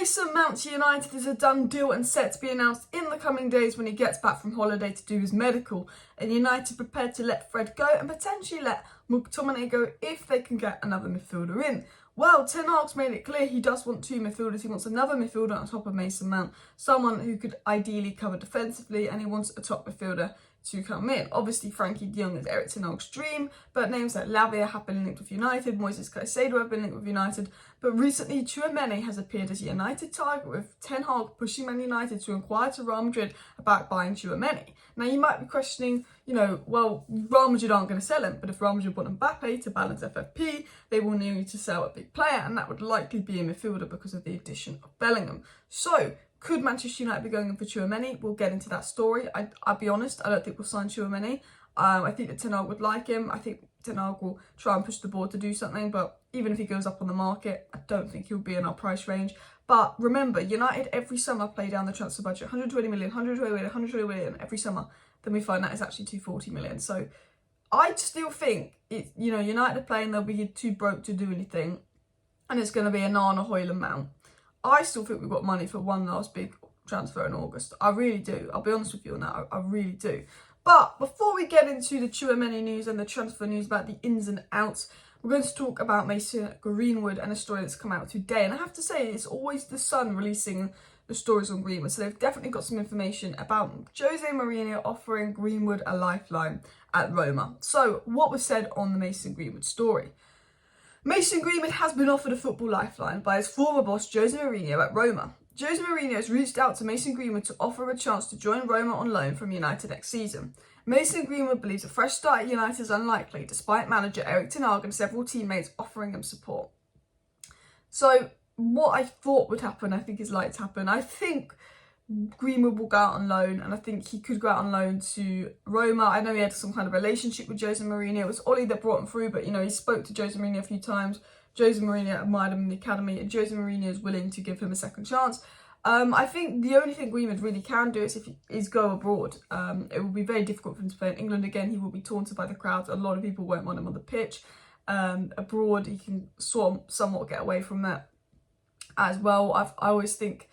Mason Mount to United is a done deal and set to be announced in the coming days when he gets back from holiday to do his medical. And United prepared to let Fred go and potentially let McTominay go if they can get another midfielder in. Well, Ten Hag's made it clear he does want two midfielders. He wants another midfielder on top of Mason Mount, someone who could ideally cover defensively, and he wants a top midfielder to come in. Obviously, Frankie de Jong is Erik Ten Hag's dream, but names like Lavia have been linked with United, Moises Caicedo have been linked with United, but recently Tchouameni has appeared as a United target, with Ten Hag pushing Man United to inquire to Real Madrid about buying Tchouameni. Now, you might be questioning, well, Real Madrid aren't going to sell him, but if Real Madrid want Mbappe to balance FFP, they will need to sell a big player, and that would likely be a midfielder because of the addition of Bellingham. So, could Manchester United be going in for Tchouameni? We'll get into that story. I'll be honest, I don't think we'll sign Tchouameni. I think that Ten Hag would like him. I think Ten Hag will try and push the board to do something, but even if he goes up on the market, I don't think he'll be in our price range. But remember, United every summer play down the transfer budget, 120 million, 120 million, 120 million every summer. Then we find that it's actually 240 million. So I still think, United are playing, they'll be too broke to do anything, and it's going to be a Nana, Højlund, Mount. I still think we've got money for one last big transfer in August. I really do. I'll be honest with you on that. I really do. But before we get into the Tchouameni news and the transfer news about the ins and outs, we're going to talk about Mason Greenwood and a story that's come out today. And I have to say, it's always the Sun releasing the stories on Greenwood. So they've definitely got some information about Jose Mourinho offering Greenwood a lifeline at Roma. So what was said on the Mason Greenwood story? Mason Greenwood has been offered a football lifeline by his former boss Jose Mourinho at Roma. Jose Mourinho has reached out to Mason Greenwood to offer a chance to join Roma on loan from United next season. Mason Greenwood believes a fresh start at United is unlikely, despite manager Erik Ten Hag and several teammates offering him support. So what I thought would happen, I think is likely to happen. I think Greenwood will go out on loan, and I think he could go out on loan to Roma. I know he had some kind of relationship with Jose Mourinho. It was Ollie that brought him through, but he spoke to Jose Mourinho a few times. Jose Mourinho admired him in the academy, and Jose Mourinho is willing to give him a second chance. I think the only thing Greenwood really can do is go abroad. It will be very difficult for him to play in England again. He will be taunted by the crowd. A lot of people won't want him on the pitch. Abroad, he can somewhat get away from that as well. I always think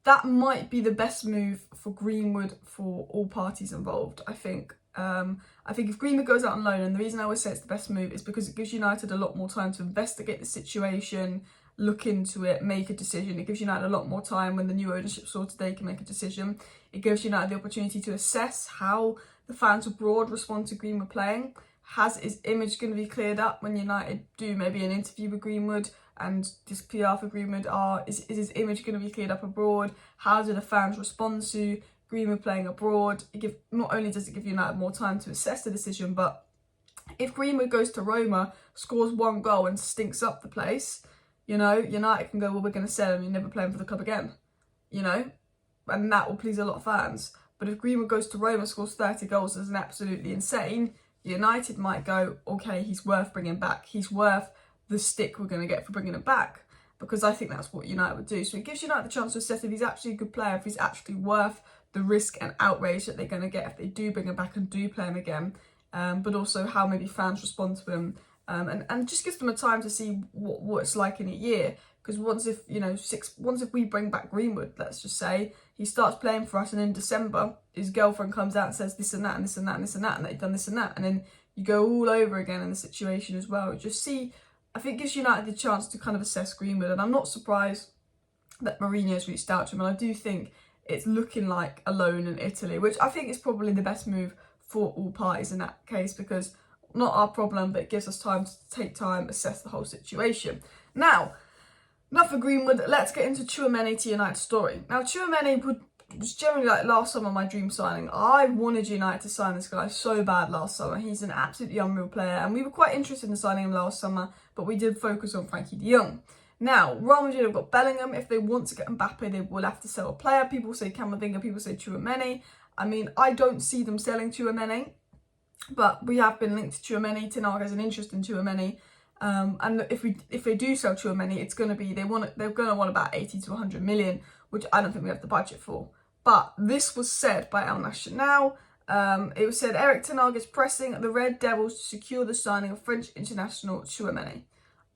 that might be the best move for Greenwood for all parties involved. I think if Greenwood goes out on loan, and the reason I always say it's the best move is because it gives United a lot more time to investigate the situation, look into it, make a decision. It gives United a lot more time. When the new ownership sorted, they can make a decision. It gives United the opportunity to assess how the fans abroad respond to Greenwood playing. Has his image going to be cleared up when United do maybe an interview with Greenwood? And this PR for Greenwood is his image going to be cleared up abroad? How do the fans respond to Greenwood playing abroad? Not only does it give United more time to assess the decision, but if Greenwood goes to Roma, scores one goal and stinks up the place, United can go, well, we're going to sell him, you're never playing for the club again, and that will please a lot of fans. But if Greenwood goes to Roma, scores 30 goals as an absolutely insane, United might go, okay, he's worth bringing back. He's worth the stick we're going to get for bringing him back, because I think that's what United would do. So it gives United the chance to assess if he's actually a good player, if he's actually worth the risk and outrage that they're going to get if they do bring him back and do play him again, but also how maybe fans respond to him, and just gives them a time to see what it's like in a year. Because once if we bring back Greenwood, let's just say he starts playing for us, and in December his girlfriend comes out and says this and that and this and that and this and that, and they've done this and that, and then you go all over again in the situation as well. I think it gives United the chance to kind of assess Greenwood, and I'm not surprised that Mourinho's reached out to him, and I do think it's looking like a loan in Italy, which I think is probably the best move for all parties in that case, because not our problem, but it gives us time to take time, assess the whole situation. Now, enough of Greenwood, let's get into Tchouameni to United story. Now, Tchouameni was generally like last summer my dream signing. I wanted United to sign this guy so bad last summer. He's an absolutely unreal player, and we were quite interested in signing him last summer, but we did focus on Frankie de Jong. Now, Real Madrid have got Bellingham. If they want to get Mbappe, they will have to sell a player. People say Camavinga, people say Tchouameni. I mean, I don't see them selling Tchouameni, but we have been linked to Tchouameni. Ten Hag has an interest in Tchouameni. And if they do sell Tchouameni, it's going to be they're going to want about 80 to 100 million, which I don't think we have the budget for. But this was said by El Nacional. It was said Erik Ten Hag is pressing the Red Devils to secure the signing of French international Tchouameni.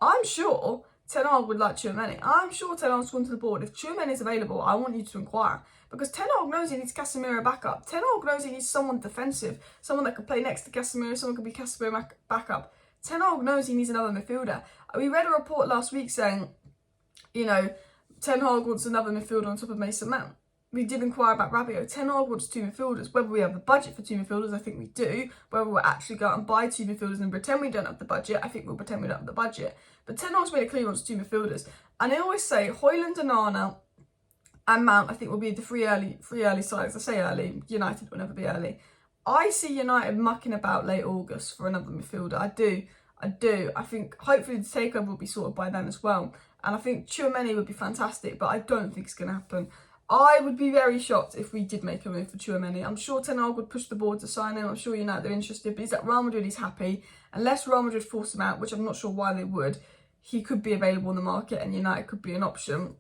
I'm sure Ten Hag would like Tchouameni. I'm sure Ten Hag's gone to the board. If Tchouameni is available, I want you to inquire. Because Ten Hag knows he needs Casemiro backup. Ten Hag knows he needs someone defensive. Someone that could play next to Casemiro. Someone could be Casemiro backup. Ten Hag knows he needs another midfielder. We read a report last week saying, you know, Ten Hag wants another midfielder on top of Mason Mount. We did inquire about Rabiot. Ten Hag wants 2 midfielders. Whether we have the budget for 2 midfielders, I think we do. Whether we'll actually go out and buy 2 midfielders and pretend we don't have the budget, I think we'll pretend we don't have the budget. But Ten Hag's made it clear he wants 2 midfielders. And I always say Højlund, Onana and Mount, I think, will be the three early sides. I say early. United will never be early. I see United mucking about late August for another midfielder. I do. I think hopefully the takeover will be sorted by then as well. And I think Tchouameni would be fantastic, but I don't think it's going to happen. I would be very shocked if we did make a move for Tchouameni. I'm sure Ten Hag would push the board to sign him. I'm sure United are interested, but he's at Real Madrid, he's happy. Unless Real Madrid force him out, which I'm not sure why they would, he could be available in the market and United could be an option.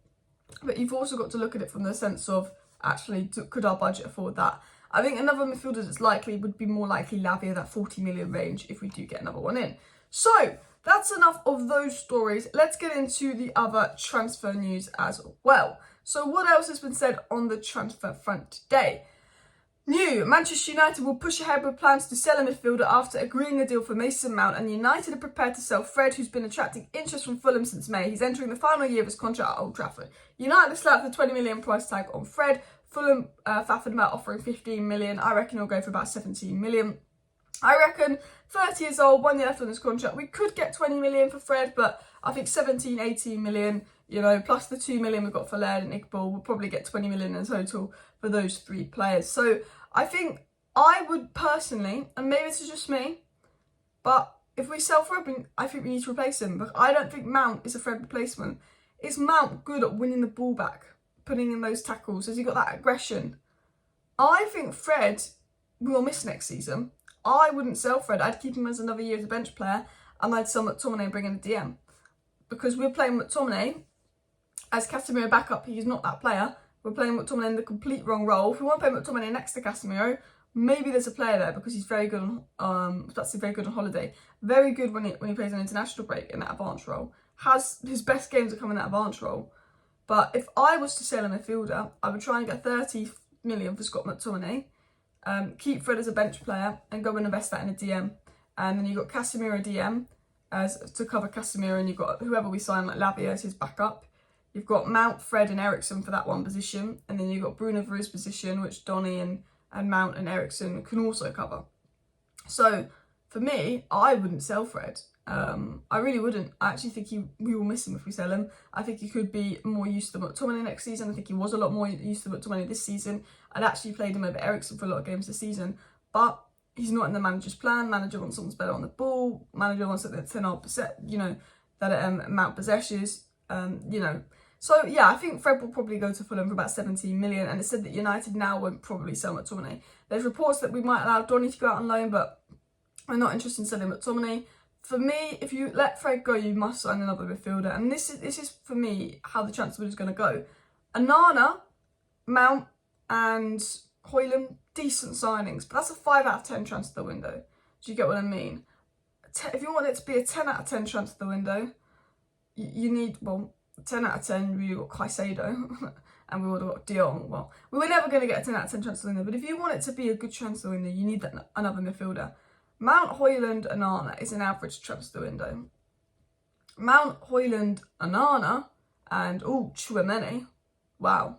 But you've also got to look at it from the sense of, actually, could our budget afford that? I think another midfielder that's likely would be more likely Lavia, that 40 million range, if we do get another one in. So, that's enough of those stories. Let's get into the other transfer news as well. So what else has been said on the transfer front today? New, Manchester United will push ahead with plans to sell a midfielder after agreeing a deal for Mason Mount, and United are prepared to sell Fred, who's been attracting interest from Fulham since May. He's entering the final year of his contract at Old Trafford. United have slapped the 20 million price tag on Fred. Fulham faffing about offering 15 million. I reckon he'll go for about 17 million. I reckon 30 years old, 1 year left on his contract. We could get 20 million for Fred, but I think 17, 18 million, you know, plus the 2 million we've got for Laird and Iqbal, we'll probably get 20 million in total for those 3 players. So I think I would personally, and maybe this is just me, but if we sell Fred, I think we need to replace him. But I don't think Mount is a Fred replacement. Is Mount good at winning the ball back, putting in those tackles? Has he got that aggression? I think Fred will miss next season. I wouldn't sell Fred. I'd keep him as another year as a bench player, and I'd sell McTominay and bring in a DM. Because we're playing McTominay as Casemiro backup. He's not that player. We're playing McTominay in the complete wrong role. If we want to play McTominay next to Casemiro, maybe there's a player there because he's very good on very good on holiday. Very good when he plays an international break in that advanced role. Has his best games are coming in that advanced role. But if I was to sell a midfielder, I would try and get 30 million for Scott McTominay. Keep Fred as a bench player and go and invest that in a DM. And then you've got Casemiro DM to cover Casemiro, and you've got whoever we sign, like Lavia, as his backup. You've got Mount, Fred and Eriksen for that one position. And then you've got Bruno for his position, which Donny and Mount and Eriksen can also cover. So for me, I wouldn't sell Fred. I really wouldn't. I actually think we will miss him if we sell him. I think he could be more used to McTominay next season. I think he was a lot more used to McTominay this season. I'd actually played him over Eriksen for a lot of games this season. But he's not in the manager's plan. Manager wants someone better on the ball. Manager wants that 10%, you know, that Mount possesses, you know. So, yeah, I think Fred will probably go to Fulham for about 17 million. And it said that United now won't probably sell McTominay. There's reports that we might allow Donny to go out on loan, but I'm not interested in selling McTominay. For me, if you let Fred go, you must sign another midfielder. And this is for me, how the transfer window is going to go. Onana, Mount and Højlund, decent signings. But that's a 5 out of 10 transfer window. Do you get what I mean? If you want it to be a 10 out of 10 transfer window, you need, well, 10 out of 10, we got Caicedo. And we would have got De Jong. Well, we were never going to get a 10 out of 10 transfer window. But if you want it to be a good transfer window, you need another midfielder. Mount, Højlund, Onana is an average transfer window. Mount, Højlund, Onana, and Tchouameni. Wow,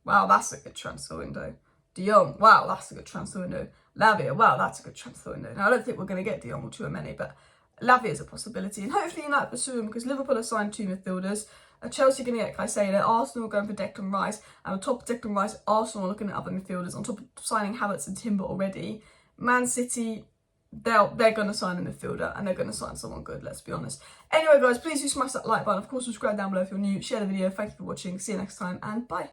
that's a good transfer window. De Jong, wow, that's a good transfer window. Lavia, wow, that's a good transfer window. Now I don't think we're going to get De Jong or Tchouameni, but Lavia is a possibility, and hopefully United pursue him because Liverpool have signed 2 midfielders. Chelsea are going to get Caicedo. Arsenal are going for Declan Rice, and on top of Declan Rice, Arsenal are looking at other midfielders on top of signing Havertz and Timber already. Man City, they're going to sign a midfielder and they're going to sign someone good, let's be honest. Anyway, guys, please do smash that like button. Of course, subscribe down below if you're new. Share the video. Thank you for watching. See you next time and bye.